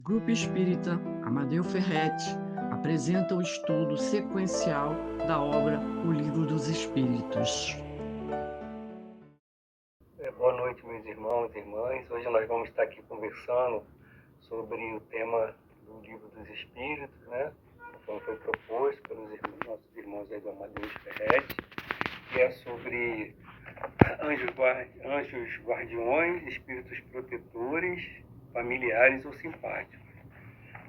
Grupo Espírita Amadeu Ferretti apresenta o estudo sequencial da obra O Livro dos Espíritos. Boa noite, meus irmãos e irmãs. Hoje nós vamos estar aqui conversando sobre o tema do Livro dos Espíritos, né? Como foi proposto pelos nossos irmãos aí do Amadeu Ferretti, que é sobre anjos guardiões, espíritos protetores, familiares ou simpáticos.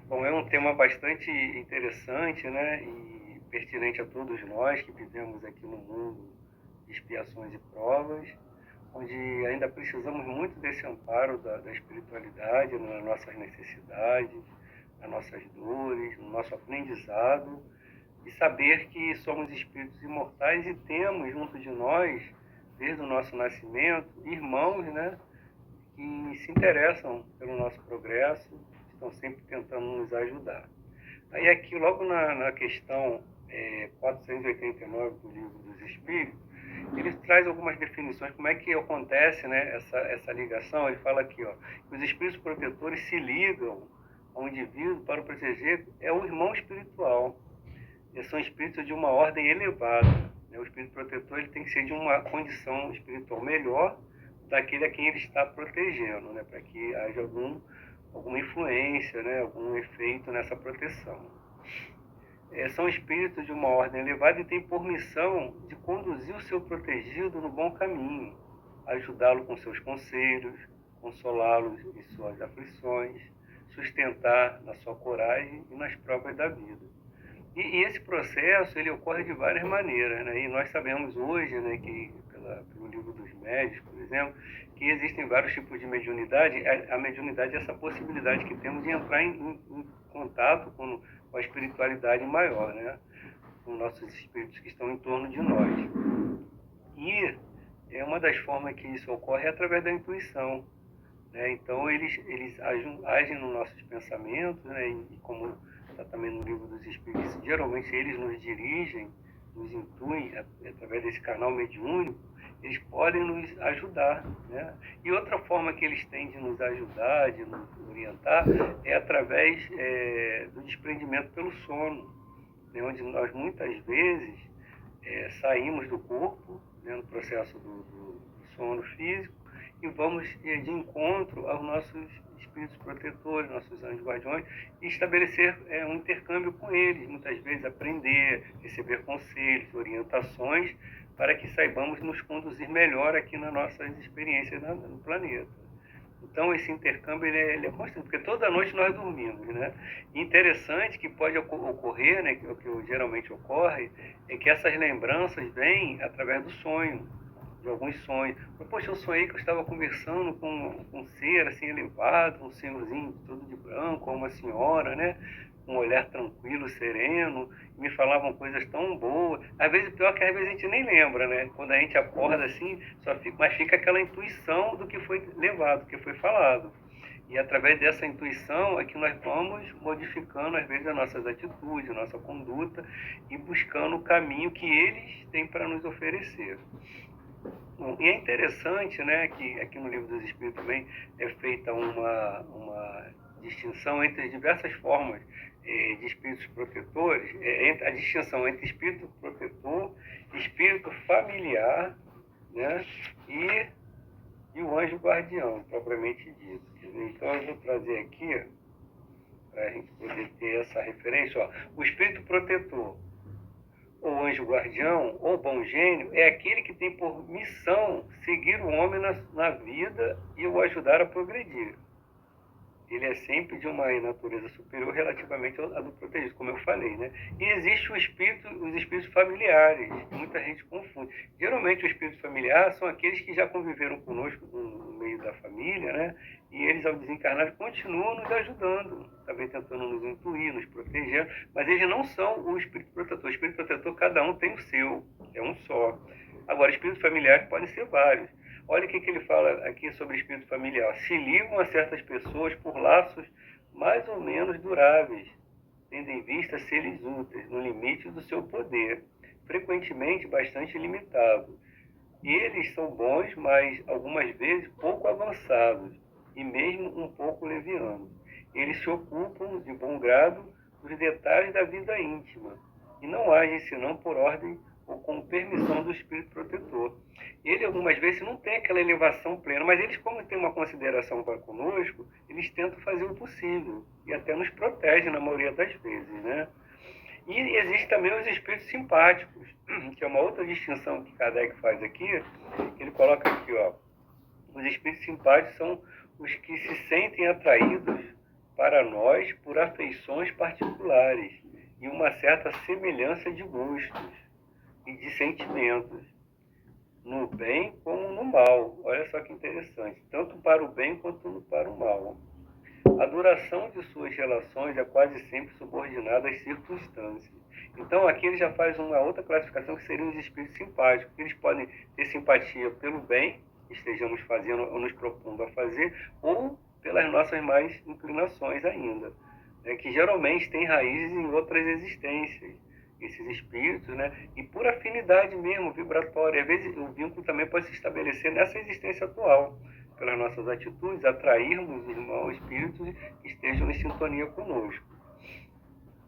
Bom, é um tema bastante interessante, né? E pertinente a todos nós que vivemos aqui no mundo de expiações e provas, onde ainda precisamos muito desse amparo da espiritualidade nas nossas necessidades, nas nossas dores, no nosso aprendizado, e saber que somos espíritos imortais e temos junto de nós, desde o nosso nascimento, irmãos, né, que se interessam pelo nosso progresso, estão sempre tentando nos ajudar. Aí aqui, logo na questão 489 do Livro dos Espíritos, ele traz algumas definições, como é que acontece, né, essa ligação. Ele fala aqui, ó, que os espíritos protetores se ligam ao indivíduo para o proteger, é o irmão espiritual. Eles são espíritos de uma ordem elevada. Né? O espírito protetor ele tem que ser de uma condição espiritual melhor daquele a quem ele está protegendo, né, para que haja alguma influência, né, algum efeito nessa proteção. São espíritos de uma ordem elevada e têm por missão de conduzir o seu protegido no bom caminho, ajudá-lo com seus conselhos, consolá-lo em suas aflições, sustentar na sua coragem e nas provas da vida. E esse processo ele ocorre de várias maneiras, né? E nós sabemos hoje, né, que pelo livro dos médios, por exemplo, que existem vários tipos de mediunidade. A mediunidade é essa possibilidade que temos de entrar em contato com a espiritualidade maior, né? Com nossos espíritos que estão em torno de nós. E uma das formas que isso ocorre é através da intuição. Né? Então, eles agem nos nossos pensamentos, né? E como está também no Livro dos Espíritos, geralmente eles nos dirigem, nos intuem, através desse canal mediúnico, eles podem nos ajudar. Né? E outra forma que eles têm de nos ajudar, de nos orientar, é através do desprendimento pelo sono, né? Onde nós muitas vezes saímos do corpo, né? No processo do sono físico, e vamos de encontro aos nossos espíritos protetores, nossos anjos guardiões, e estabelecer um intercâmbio com eles, muitas vezes aprender, receber conselhos, orientações, para que saibamos nos conduzir melhor aqui nas nossas experiências no planeta. Então, esse intercâmbio ele é constante, porque toda noite nós dormimos, né? E interessante que pode ocorrer, né, que o que geralmente ocorre, é que essas lembranças vêm através do sonho, de alguns sonhos. Poxa, eu sonhei que eu estava conversando com um ser assim elevado, um senhorzinho todo de branco, ou uma senhora, né? Um olhar tranquilo, sereno, me falavam coisas tão boas. Às vezes, pior que às vezes a gente nem lembra, né? Quando a gente acorda assim, mas fica aquela intuição do que foi levado, do que foi falado. E através dessa intuição é que nós vamos modificando, às vezes, as nossas atitudes, a nossa conduta e buscando o caminho que eles têm para nos oferecer. Bom, e é interessante, né, que aqui no Livro dos Espíritos também é feita uma distinção entre as diversas formas de espíritos protetores, a distinção entre espírito protetor, espírito familiar, né, e o anjo guardião, propriamente dito. Então eu vou trazer aqui, para a gente poder ter essa referência, ó, o espírito protetor, ou anjo guardião, ou bom gênio, é aquele que tem por missão seguir o homem na vida e o ajudar a progredir. Ele é sempre de uma natureza superior relativamente à do protegido, como eu falei, né? E existe os espíritos familiares, que muita gente confunde. Geralmente, os espíritos familiares são aqueles que já conviveram conosco no meio da família, né? E eles, ao desencarnar, continuam nos ajudando, também tentando nos intuir, nos proteger, mas eles não são o espírito protetor. O espírito protetor, cada um tem o seu, é um só. Agora, espíritos familiares podem ser vários. Olha o que ele fala aqui sobre espírito familiar. Se ligam a certas pessoas por laços mais ou menos duráveis, tendo em vista seres úteis, no limite do seu poder, frequentemente bastante limitado. Eles são bons, mas algumas vezes pouco avançados, e mesmo um pouco levianos. eles se ocupam de bom grado dos detalhes da vida íntima e não agem senão por ordem ou com permissão do espírito protetor. Ele algumas vezes não tem aquela elevação plena, mas eles, como têm uma consideração para conosco, eles tentam fazer o possível e até nos protegem na maioria das vezes, né? E existe também os espíritos simpáticos, que é uma outra distinção que Kardec faz aqui. Ele coloca aqui, ó, os espíritos simpáticos são os que se sentem atraídos para nós por afeições particulares e uma certa semelhança de gostos e de sentimentos, no bem como no mal. Olha só que interessante, tanto para o bem quanto para o mal. A duração de suas relações é quase sempre subordinada às circunstâncias. Então aqui ele já faz uma outra classificação que seriam os espíritos simpáticos. Eles podem ter simpatia pelo bem que estejamos fazendo ou nos propondo a fazer, ou pelas nossas mais inclinações ainda, né, que geralmente têm raízes em outras existências, esses espíritos, né, e por afinidade mesmo, vibratória. Às vezes o vínculo também pode se estabelecer nessa existência atual, pelas nossas atitudes, atrairmos irmãos espíritos que estejam em sintonia conosco.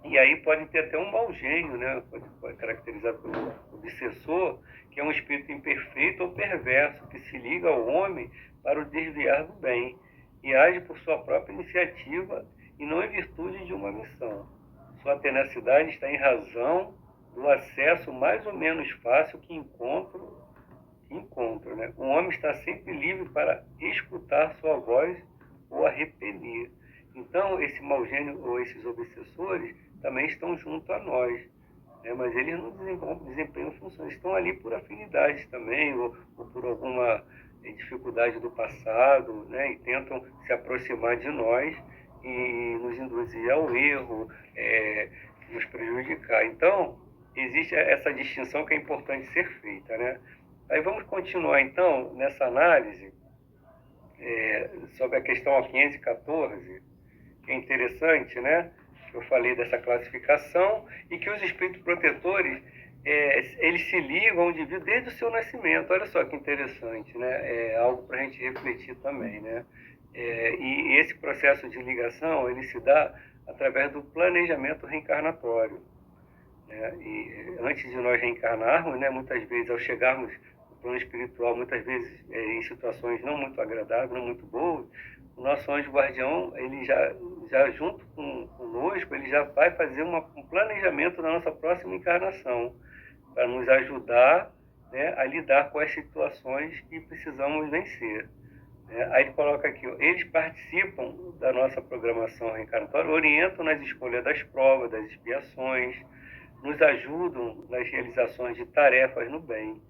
E aí pode ter até um mau gênio, né? Pode caracterizado pelo obsessor, que é um espírito imperfeito ou perverso, que se liga ao homem para o desviar do bem e age por sua própria iniciativa e não em virtude de uma missão. Sua tenacidade está em razão do acesso mais ou menos fácil que encontro, né? O homem está sempre livre para escutar sua voz ou a repelir. Então, esse mau gênio ou esses obsessores também estão junto a nós, né? Mas eles não desempenham funções, estão ali por afinidade também, ou por alguma dificuldade do passado, né? E tentam se aproximar de nós e nos induzir ao erro, nos prejudicar. Então, existe essa distinção que é importante ser feita, né? Aí vamos continuar, então, nessa análise sobre a questão 514, que é interessante, né? Eu falei dessa classificação e que os espíritos protetores, eles se ligam ao indivíduo desde o seu nascimento. Olha só que interessante, né? É algo para a gente refletir também, né? E esse processo de ligação, ele se dá através do planejamento reencarnatório, né? E antes de nós reencarnarmos, né, muitas vezes, ao chegarmos no plano espiritual, muitas vezes em situações não muito agradáveis, não muito boas, o nosso anjo guardião, ele já junto conosco, ele já vai fazer um planejamento da nossa próxima encarnação, para nos ajudar, né, a lidar com as situações que precisamos vencer. Aí ele coloca aqui, ó, eles participam da nossa programação reencarnatória, orientam nas escolhas das provas, das expiações, nos ajudam nas realizações de tarefas no bem.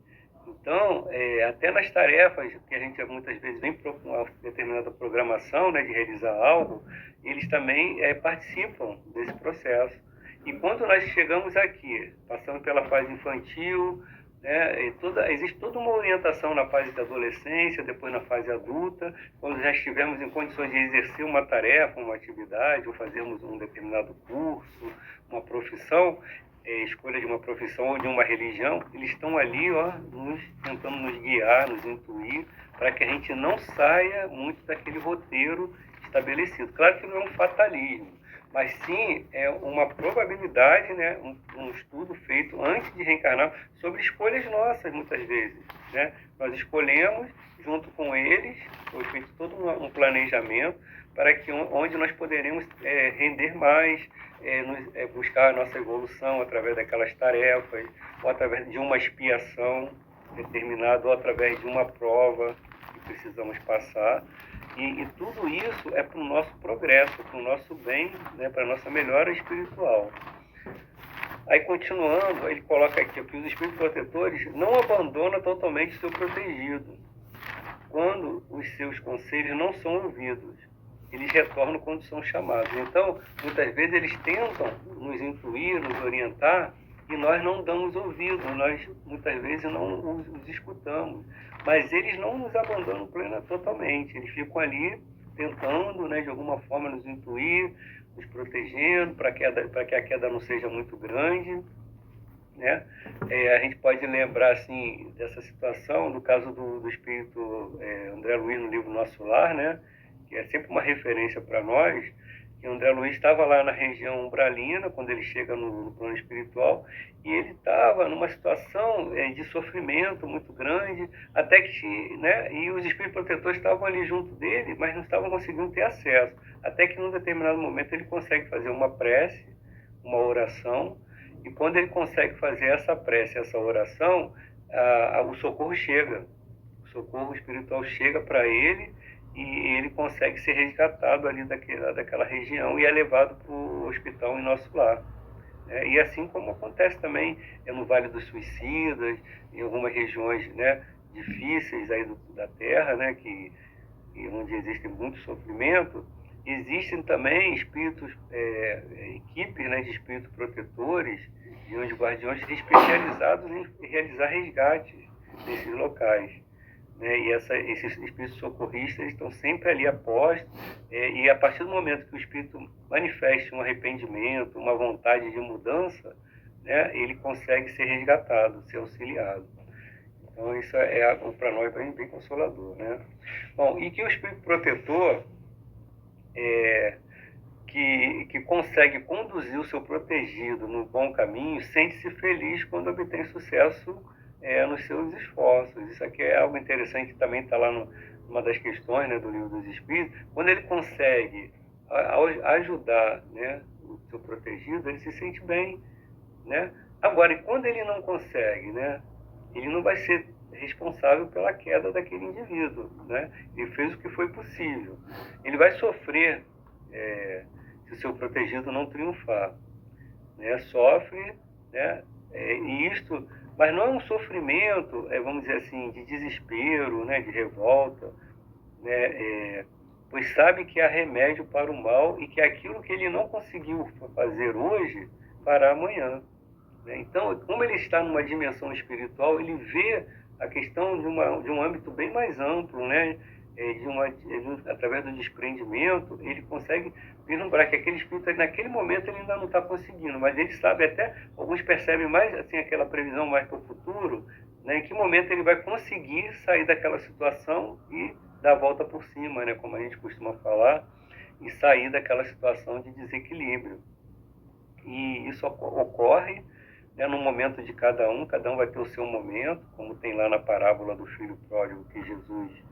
Então, até nas tarefas que a gente muitas vezes vem para uma determinada programação, né, de realizar algo, eles também participam desse processo. E quando nós chegamos aqui, passando pela fase infantil, né, existe toda uma orientação na fase da adolescência, depois na fase adulta, quando já estivermos em condições de exercer uma tarefa, uma atividade, ou fazermos um determinado curso, uma profissão, escolha de uma profissão ou de uma religião, eles estão ali, ó, tentando nos guiar, nos intuir, para que a gente não saia muito daquele roteiro estabelecido. Claro que não é um fatalismo, mas sim é uma probabilidade, né, um estudo feito antes de reencarnar sobre escolhas nossas, muitas vezes, né? Nós escolhemos, junto com eles, foi feito todo um planejamento para que onde nós poderemos render mais, buscar a nossa evolução através daquelas tarefas, ou através de uma expiação determinada, ou através de uma prova que precisamos passar. E tudo isso é para o nosso progresso, para o nosso bem, né, para a nossa melhora espiritual. Aí, continuando, ele coloca aqui que os espíritos protetores não abandonam totalmente o seu protegido quando os seus conselhos não são ouvidos. Eles retornam quando são chamados. Então, muitas vezes eles tentam nos intuir, nos orientar, e nós não damos ouvido, nós muitas vezes não os escutamos. Mas eles não nos abandonam totalmente, eles ficam ali tentando, né, de alguma forma nos intuir, nos protegendo, para que a queda não seja muito grande, né? A gente pode lembrar assim, dessa situação, do caso do espírito André Luiz no livro Nosso Lar, né, que é sempre uma referência para nós, E o André Luiz estava lá na região umbralina, quando ele chega no plano espiritual, e ele estava numa situação de sofrimento muito grande, até que, né, e os espíritos protetores estavam ali junto dele, mas não estavam conseguindo ter acesso. Até que num determinado momento ele consegue fazer uma prece, uma oração, e quando ele consegue fazer essa prece, essa oração, o socorro chega. O socorro espiritual chega para ele e ele consegue ser resgatado ali daquela região e é levado para o hospital em nosso lar. E assim como acontece também no Vale dos Suicidas, em algumas regiões, né, difíceis aí da Terra, né, onde existe muito sofrimento, existem também espíritos, equipes, né, de espíritos protetores, de anjos guardiões especializados em realizar resgates nesses locais. E esses espíritos socorristas estão sempre ali apostos, e a partir do momento que o espírito manifeste um arrependimento, uma vontade de mudança, né, ele consegue ser resgatado, ser auxiliado. Então isso é para nós bem consolador, né? Bom, e que o espírito protetor que consegue conduzir o seu protegido no bom caminho sente-se feliz quando obtém sucesso nos seus esforços. Isso aqui é algo interessante que também está lá numa das questões, né, do Livro dos Espíritos. Quando ele consegue ajudar, né, o seu protegido, ele se sente bem, né? Agora, e quando ele não consegue, né, ele não vai ser responsável pela queda daquele indivíduo, né? Ele fez o que foi possível. Ele vai sofrer se o seu protegido não triunfar, né? Sofre, né? E isto, mas não é um sofrimento, vamos dizer assim, de desespero, né? De revolta, né? Pois sabe que há remédio para o mal e que aquilo que ele não conseguiu fazer hoje, fará amanhã. Então, como ele está numa dimensão espiritual, ele vê a questão de um âmbito bem mais amplo, né? Através do desprendimento, ele consegue vislumbrar que aquele espírito, naquele momento, ele ainda não está conseguindo, mas ele sabe até, alguns percebem mais assim, aquela previsão mais para o futuro, né? Em que momento ele vai conseguir sair daquela situação e dar a volta por cima, né? Como a gente costuma falar, e sair daquela situação de desequilíbrio. E isso ocorre, né, no momento de cada um vai ter o seu momento, como tem lá na parábola do filho pródigo que Jesus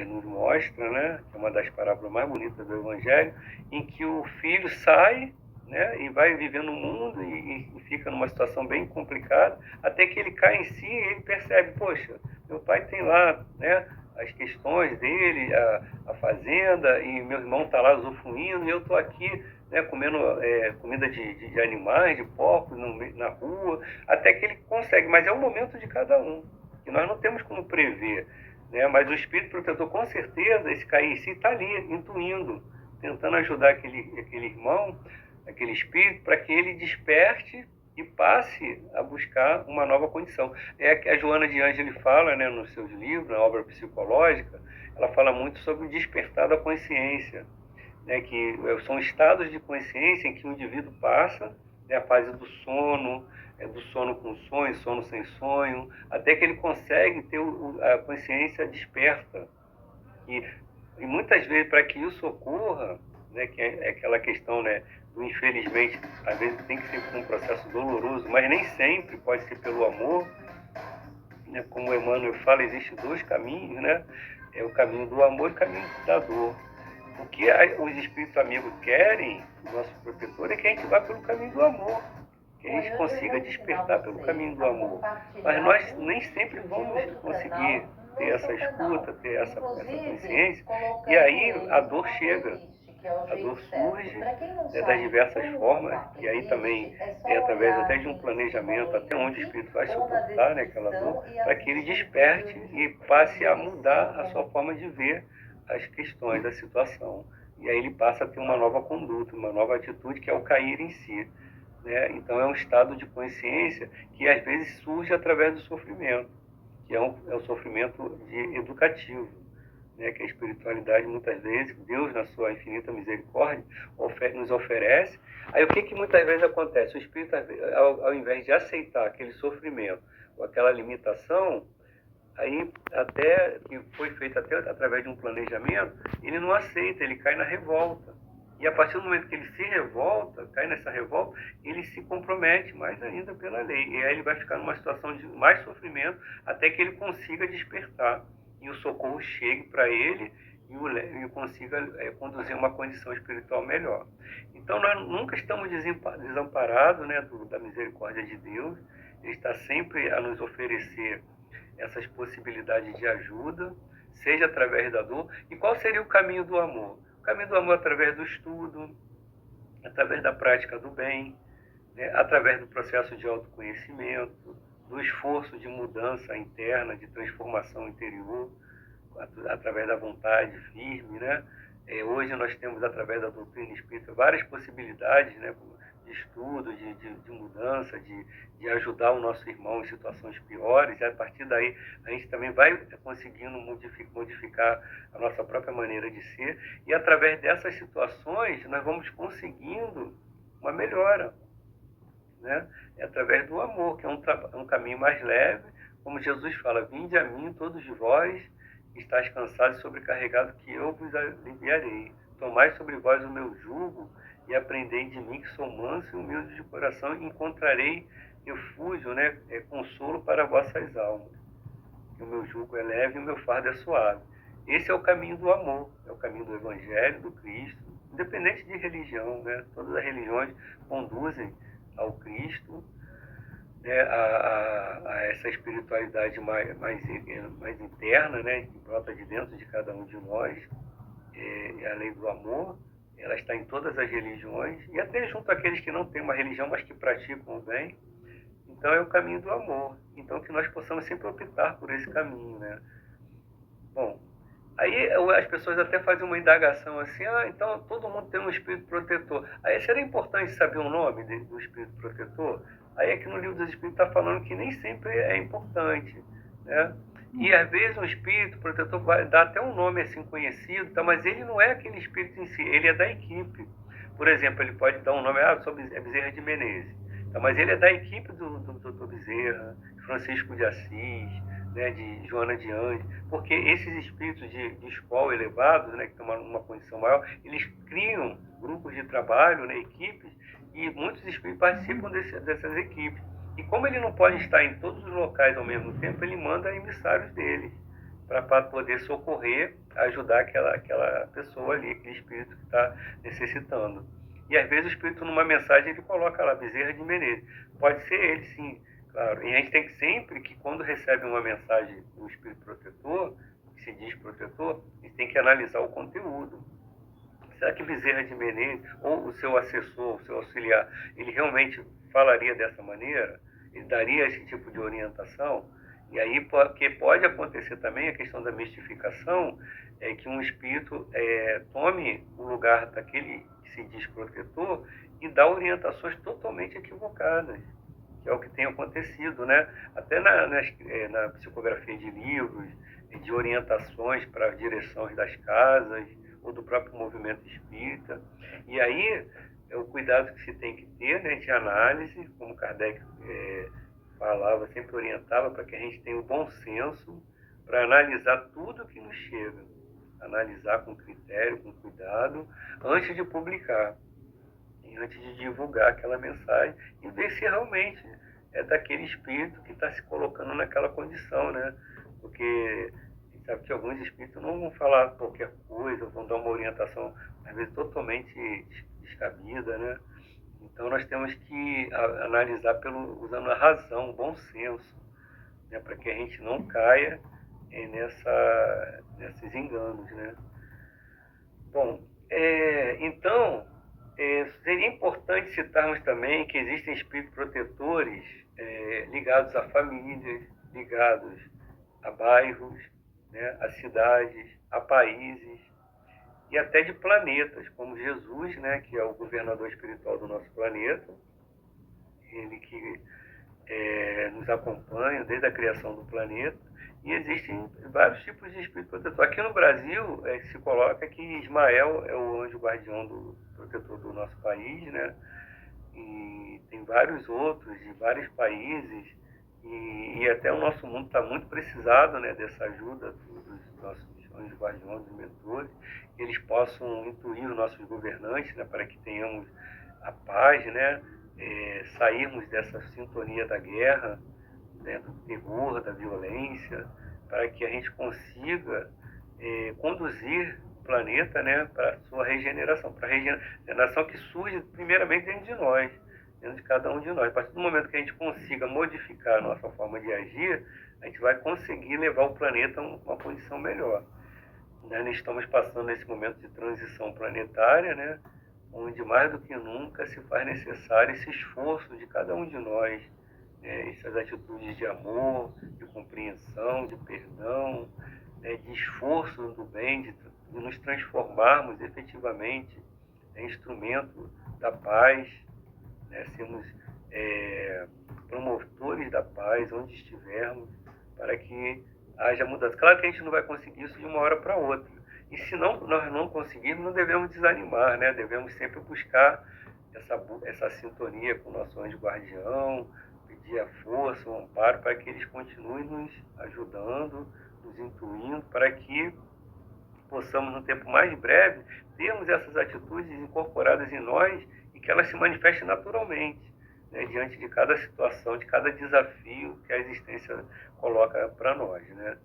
nos mostra, né, que é uma das parábolas mais bonitas do Evangelho, em que o filho sai, né, e vai viver no mundo e fica numa situação bem complicada, até que ele cai em si e ele percebe, poxa, meu pai tem lá, né, as questões dele, a fazenda, e meu irmão está lá usufruindo, e eu estou aqui, né, comendo comida de animais, de porcos na rua, até que ele consegue, mas é o momento de cada um, que nós não temos como prever, né, mas o espírito protetor, com certeza, esse cair em si está ali, intuindo, tentando ajudar aquele irmão, aquele espírito, para que ele desperte e passe a buscar uma nova condição. A Joana de Ângeli fala, né, nos seus livros, na obra psicológica, ela fala muito sobre o despertar da consciência, né, que são estados de consciência em que o indivíduo passa, né, a fase do sono com sonho, sono sem sonho, até que ele consegue ter a consciência desperta. E muitas vezes, para que isso ocorra, né, que é aquela questão, né, do infelizmente, às vezes tem que ser um processo doloroso, mas nem sempre pode ser pelo amor, né, como Emmanuel fala, existem dois caminhos, né, o caminho do amor e o caminho da dor. O que os espíritos amigos querem, o nosso protetor, é que a gente vá pelo caminho do amor, que a gente consiga despertar pelo caminho do amor. Mas nós nem sempre vamos conseguir ter essa escuta, ter essa consciência, e aí a dor chega. A dor surge, né, das diversas formas, e aí também é através até de um planejamento, até onde o espírito vai suportar, né, aquela dor, para que ele desperte e passe a mudar a sua forma de ver as questões da situação. E aí ele passa a ter uma nova conduta, uma nova atitude, que é o cair em si. Né? Então é um estado de consciência que às vezes surge através do sofrimento, que é um sofrimento educativo, né? Que a espiritualidade muitas vezes, Deus na sua infinita misericórdia, nos oferece. Aí o que muitas vezes acontece? O espírito, ao invés de aceitar aquele sofrimento ou aquela limitação, aí até que foi feito até através de um planejamento, ele não aceita, ele cai na revolta. E a partir do momento que ele se revolta, cai nessa revolta, ele se compromete mais ainda pela lei. E aí ele vai ficar numa situação de mais sofrimento até que ele consiga despertar e o socorro chegue para ele e consiga conduzir uma condição espiritual melhor. Então nós nunca estamos desamparados, né, da misericórdia de Deus. Ele está sempre a nos oferecer essas possibilidades de ajuda, seja através da dor. E qual seria o caminho do amor? O caminho do amor através do estudo, através da prática do bem, né, através do processo de autoconhecimento, do esforço de mudança interna, de transformação interior, através da vontade firme, né? Hoje nós temos, através da doutrina espírita, várias possibilidades, né, de estudo, de mudança, de ajudar o nosso irmão em situações piores, e a partir daí a gente também vai conseguindo modificar a nossa própria maneira de ser, e através dessas situações nós vamos conseguindo uma melhora, né? É através do amor, que é um caminho mais leve, como Jesus fala: vinde a mim todos vós que estáis cansados e sobrecarregados, que eu vos aliviarei. Tomai sobre vós o meu jugo e aprendei de mim, que sou manso e humilde de coração, e encontrarei refúgio, né, consolo para vossas almas. Que o meu jugo é leve e o meu fardo é suave. Esse é o caminho do amor, é o caminho do Evangelho, do Cristo, independente de religião, né? Todas as religiões conduzem ao Cristo, né, a essa espiritualidade mais interna, né, que brota de dentro de cada um de nós. A lei do amor, ela está em todas as religiões, e até junto àqueles que não têm uma religião, mas que praticam o bem. Então é o caminho do amor. Então que nós possamos sempre optar por esse caminho, né? Bom, aí as pessoas até fazem uma indagação assim: então todo mundo tem um espírito protetor. Aí seria importante saber o nome do espírito protetor? Aí aqui no Livro dos Espíritos está falando que nem sempre é importante, né? E às vezes um espírito protetor vai dar até um nome assim conhecido, tá? Mas ele não é aquele espírito em si, ele é da equipe. Por exemplo, ele pode dar um nome: sou Bezerra de Menezes. Tá? Mas ele é da equipe do Dr. Bezerra, Francisco de Assis, né, de Joana de Anjos, porque esses espíritos de escola elevados, né, que estão numa condição maior, eles criam grupos de trabalho, né, equipes, e muitos espíritos participam dessas equipes. E como ele não pode estar em todos os locais ao mesmo tempo, ele manda emissários dele para poder socorrer, ajudar aquela pessoa ali, aquele espírito que está necessitando. E às vezes o espírito, numa mensagem, ele coloca lá Bezerra de Menezes. Pode ser ele, sim, claro. E a gente tem que sempre, que quando recebe uma mensagem do espírito protetor, que se diz protetor, a gente tem que analisar o conteúdo. Será que Bezerra de Menezes, ou o seu assessor, o seu auxiliar, ele realmente falaria dessa maneira? Ele daria esse tipo de orientação? E aí, porque pode acontecer também a questão da mistificação, que um espírito tome o lugar daquele que se diz protetor e dá orientações totalmente equivocadas, que é o que tem acontecido, né? Até na psicografia de livros, de orientações para as direções das casas, ou do próprio movimento espírita. E aí, é o cuidado que se tem que ter, né, de análise, como Kardec falava, sempre orientava para que a gente tenha o bom senso para analisar tudo que nos chega. Analisar com critério, com cuidado, antes de publicar, e antes de divulgar aquela mensagem, e ver se realmente é daquele espírito que está se colocando naquela condição, né? Porque sabe que alguns espíritos não vão falar qualquer coisa, vão dar uma orientação, às vezes, totalmente descabida, né? Então nós temos que analisar usando a razão, o bom senso, né? Para que a gente não caia nesses enganos, né? Bom, então, seria importante citarmos também que existem espíritos protetores ligados a famílias, ligados a bairros, né, a cidades, a países e até de planetas, como Jesus, né, que é o governador espiritual do nosso planeta, ele que nos acompanha desde a criação do planeta. E existem vários tipos de espírito protetor. Aqui no Brasil, se coloca que Ismael é o anjo guardião protetor do nosso país, né? E tem vários outros de vários países, e até o nosso mundo está muito precisado, né, dessa ajuda dos nossos anjos guardiões, os mentores, que eles possam intuir os nossos governantes, né, para que tenhamos a paz, né, sairmos dessa sintonia da guerra, né, do terror, da violência, para que a gente consiga conduzir o planeta, né, para a sua regeneração, para a regeneração que surge primeiramente dentro de nós, dentro de cada um de nós. A partir do momento que a gente consiga modificar a nossa forma de agir, a gente vai conseguir levar o planeta a uma condição melhor. Nós estamos passando nesse momento de transição planetária, né, onde mais do que nunca se faz necessário esse esforço de cada um de nós, essas atitudes de amor, de compreensão, de perdão, de esforço do bem, de nos transformarmos efetivamente em instrumento da paz, né, sermos promotores da paz onde estivermos, para que haja mudança. Claro que a gente não vai conseguir isso de uma hora para outra. E se nós não conseguirmos, não devemos desanimar, né? Devemos sempre buscar essa sintonia com o nosso anjo guardião, pedir a força, o amparo, para que eles continuem nos ajudando, nos intuindo, para que possamos, no tempo mais breve, termos essas atitudes incorporadas em nós e que elas se manifestem naturalmente, né, diante de cada situação, de cada desafio que a existência coloca para nós, né?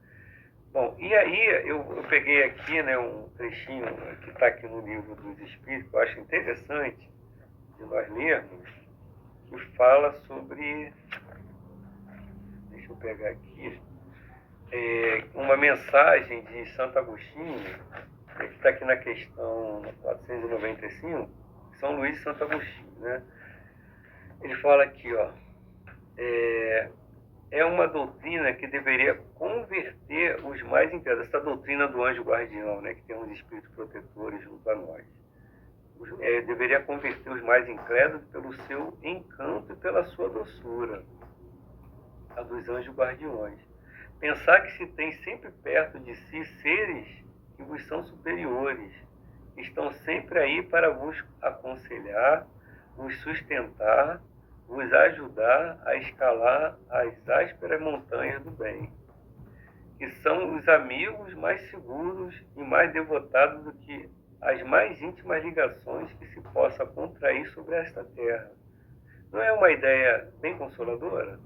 Bom, e aí eu peguei aqui, né, um trechinho que está aqui no livro dos Espíritos, que eu acho interessante de nós lermos, que fala sobre, deixa eu pegar aqui, uma mensagem de Santo Agostinho, que está aqui na questão 495, São Luís de Santo Agostinho, né? Ele fala aqui, ó, é uma doutrina que deveria converter os mais incrédulos, essa doutrina do anjo guardião, né, que tem uns espíritos protetores junto a nós, deveria converter os mais incrédulos pelo seu encanto e pela sua doçura, a dos anjos guardiões. Pensar que se tem sempre perto de si seres que vos são superiores, que estão sempre aí para vos aconselhar, vos sustentar, vos ajudar a escalar as ásperas montanhas do bem, que são os amigos mais seguros e mais devotados do que as mais íntimas ligações que se possa contrair sobre esta terra. Não é uma ideia bem consoladora?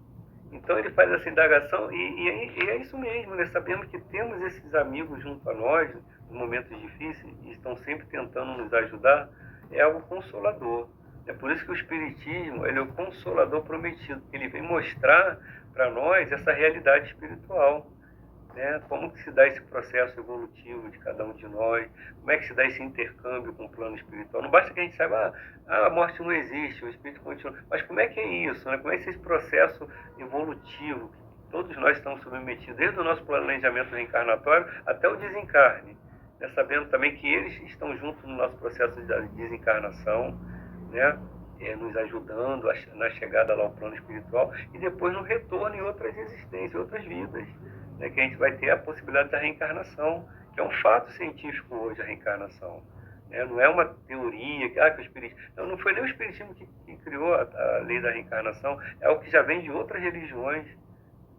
Então ele faz essa indagação e é isso mesmo, né? Sabemos que temos esses amigos junto a nós, em momentos difíceis, e estão sempre tentando nos ajudar, é algo consolador. É por isso que o Espiritismo, ele é o consolador prometido, ele vem mostrar para nós essa realidade espiritual, né? Como que se dá esse processo evolutivo de cada um de nós, como é que se dá esse intercâmbio com o plano espiritual. Não basta que a gente saiba, a morte não existe, o espírito continua, mas como é que é isso, né? Como é que é esse processo evolutivo que todos nós estamos submetidos, desde o nosso planejamento reencarnatório até o desencarne, né? Sabendo também que eles estão juntos no nosso processo de desencarnação, né? Nos ajudando na chegada lá ao plano espiritual e depois no retorno em outras existências, outras vidas, né, que a gente vai ter a possibilidade da reencarnação, que é um fato científico hoje, a reencarnação. Né? Não é uma teoria, que o espiritismo... Não foi nem o espiritismo que criou a lei da reencarnação, é algo que já vem de outras religiões,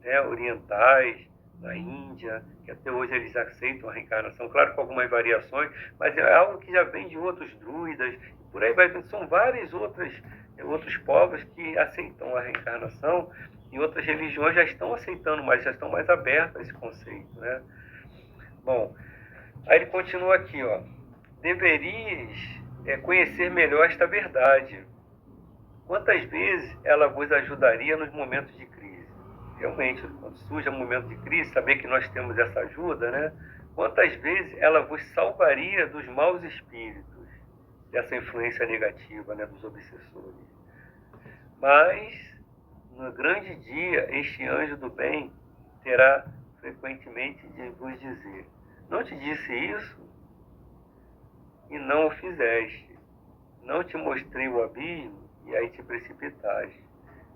né, orientais, na Índia, que até hoje eles aceitam a reencarnação, claro com algumas variações, mas é algo que já vem de outros druidas, por aí vai, são vários outros povos que aceitam a reencarnação, e outras religiões já estão aceitando mais, já estão mais abertas a esse conceito, né? Bom, aí ele continua aqui, ó. Deverias conhecer melhor esta verdade. Quantas vezes ela vos ajudaria nos momentos de crise? Realmente, quando surge um momento de crise, saber que nós temos essa ajuda, né? Quantas vezes ela vos salvaria dos maus espíritos, dessa influência negativa, né, dos obsessores? Mas no grande dia, este anjo do bem terá frequentemente de vos dizer: não te disse isso e não o fizeste. Não te mostrei o abismo e aí te precipitaste.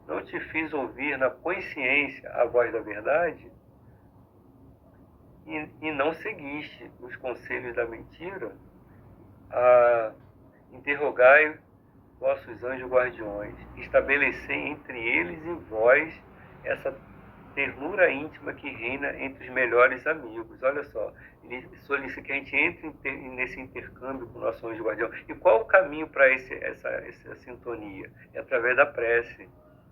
Não te fiz ouvir na consciência a voz da verdade e não seguiste os conselhos da mentira. Interrogai vossos anjos guardiões, estabelecei entre eles e vós essa ternura íntima que reina entre os melhores amigos. Olha só, ele solicita que a gente entre nesse intercâmbio com o nosso anjo guardião. E qual o caminho para essa sintonia? É através da prece.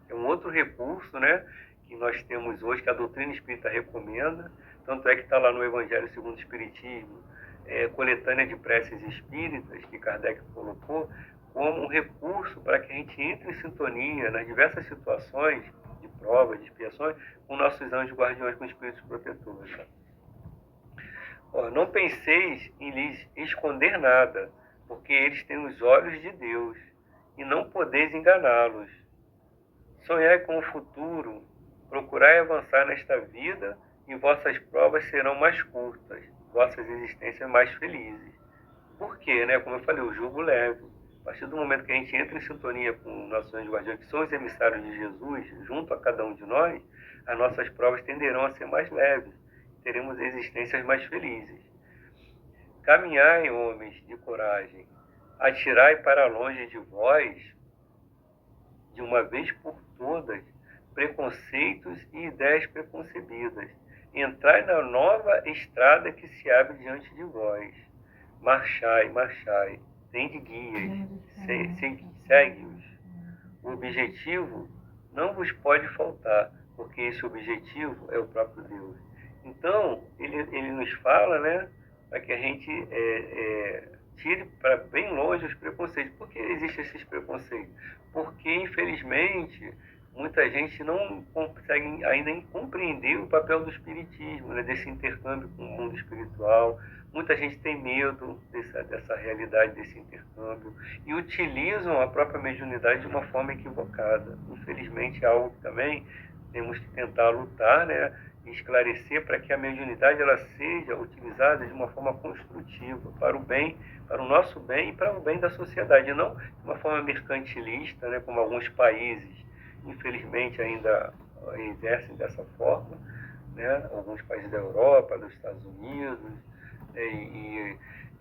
É um outro recurso, né, que nós temos hoje, que a doutrina espírita recomenda, tanto é que está lá no Evangelho segundo o Espiritismo, coletânea de preces espíritas, que Kardec colocou, como um recurso para que a gente entre em sintonia nas diversas situações de provas, de expiações, com nossos anjos guardiões, com espíritos protetores. Não penseis em lhes esconder nada, porque eles têm os olhos de Deus, e não podeis enganá-los. Sonhai com o futuro, procurai avançar nesta vida, e vossas provas serão mais curtas, vossas existências mais felizes. Por quê? Né? Como eu falei, o jugo leve. A partir do momento que a gente entra em sintonia com nossos anjos guardiões, que são os emissários de Jesus, junto a cada um de nós, as nossas provas tenderão a ser mais leves. Teremos existências mais felizes. Caminhai, homens de coragem, atirai para longe de vós, de uma vez por todas, preconceitos e ideias preconcebidas. Entrai na nova estrada que se abre diante de vós. Marchai, marchai, tende guias, segue-os. O objetivo não vos pode faltar, porque esse objetivo é o próprio Deus. Então, ele nos fala, né, para que a gente tire para bem longe os preconceitos. Por que existem esses preconceitos? Porque, infelizmente, muita gente não consegue ainda compreender o papel do espiritismo, né, desse intercâmbio com o mundo espiritual. Muita gente tem medo dessa realidade, desse intercâmbio, e utilizam a própria mediunidade de uma forma equivocada. Infelizmente, é algo que também temos que tentar lutar, né, e esclarecer para que a mediunidade ela seja utilizada de uma forma construtiva, para o bem, para o nosso bem e para o bem da sociedade, e não de uma forma mercantilista, né, como alguns países, infelizmente, ainda exercem dessa forma, né, alguns países da Europa, dos Estados Unidos,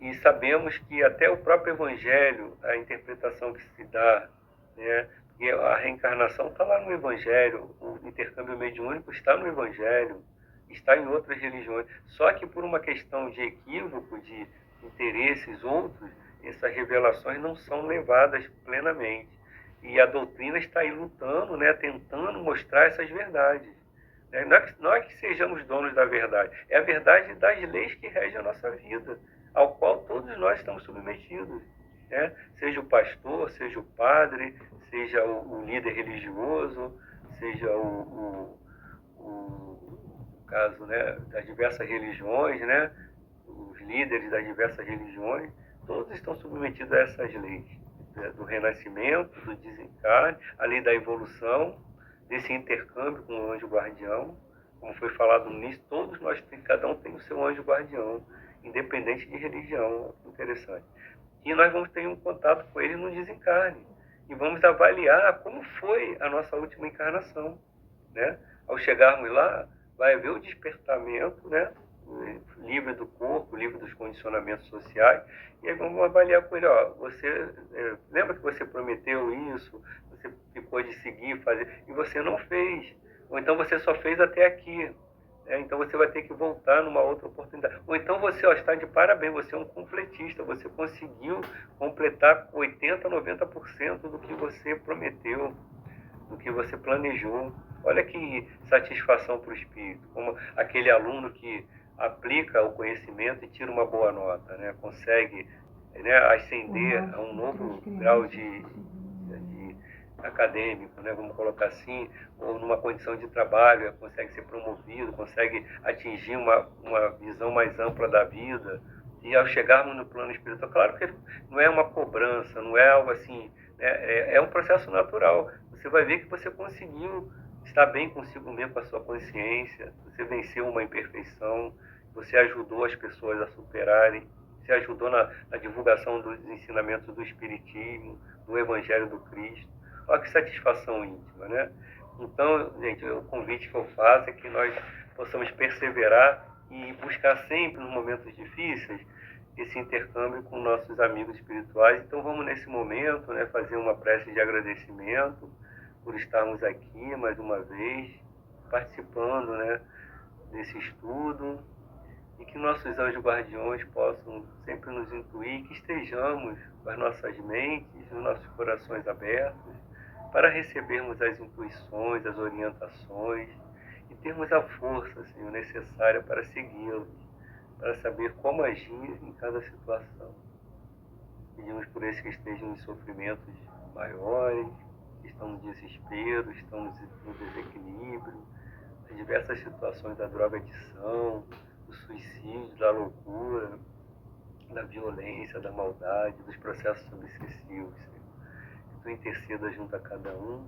e sabemos que até o próprio Evangelho, a interpretação que se dá, né, e a reencarnação está lá no Evangelho, o intercâmbio mediúnico está no Evangelho, está em outras religiões. Só que por uma questão de equívoco, de interesses outros, essas revelações não são levadas plenamente. E a doutrina está aí lutando, né, tentando mostrar essas verdades. Não é que sejamos donos da verdade, é a verdade das leis que regem a nossa vida, ao qual todos nós estamos submetidos. Né? Seja o pastor, seja o padre, seja o líder religioso, seja o caso, né, das diversas religiões, né, os líderes das diversas religiões, todos estão submetidos a essas leis, né, do renascimento, do desencarne, a lei da evolução, desse intercâmbio com o anjo guardião. Como foi falado no início, todos nós, cada um tem o seu anjo guardião, independente de religião. Interessante. E nós vamos ter um contato com ele no desencarne. E vamos avaliar como foi a nossa última encarnação. Né? Ao chegarmos lá, vai haver o despertamento, né? Livre do corpo, livre dos condicionamentos sociais. E aí vamos avaliar com ele, você lembra que você prometeu isso, você ficou de seguir, fazer, e você não fez. Ou então você só fez até aqui. Então você vai ter que voltar numa outra oportunidade. Ou então você está de parabéns, você é um completista, você conseguiu completar 80%, 90% do que você prometeu, do que você planejou. Olha que satisfação para o espírito, como aquele aluno que aplica o conhecimento e tira uma boa nota, né? Consegue, né, ascender a um novo grau de acadêmico, né, vamos colocar assim, ou numa condição de trabalho, consegue ser promovido, consegue atingir uma visão mais ampla da vida. E ao chegarmos no plano espiritual, claro que não é uma cobrança, não é algo assim, é um processo natural. Você vai ver que você conseguiu estar bem consigo mesmo, com a sua consciência, você venceu uma imperfeição, você ajudou as pessoas a superarem, você ajudou na divulgação dos ensinamentos do Espiritismo, do Evangelho do Cristo. Olha que satisfação íntima, né? Então, gente, o convite que eu faço é que nós possamos perseverar e buscar sempre, nos momentos difíceis, esse intercâmbio com nossos amigos espirituais. Então, vamos nesse momento, né, fazer uma prece de agradecimento por estarmos aqui mais uma vez, participando, né, desse estudo, e que nossos anjos guardiões possam sempre nos intuir, que estejamos com as nossas mentes, os nossos corações abertos, para recebermos as intuições, as orientações, e termos a força, Senhor, necessária para segui-los, para saber como agir em cada situação. Pedimos por esses que estejam em sofrimentos maiores, que estão no desespero, estão no desequilíbrio, as diversas situações da drogadição, do suicídio, da loucura, da violência, da maldade, dos processos obsessivos, Senhor. Que Tu interceda junto a cada um,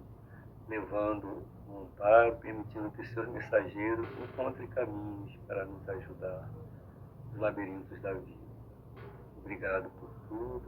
levando um amparo, permitindo que os seus mensageiros encontrem caminhos para nos ajudar nos labirintos da vida. Obrigado por tudo.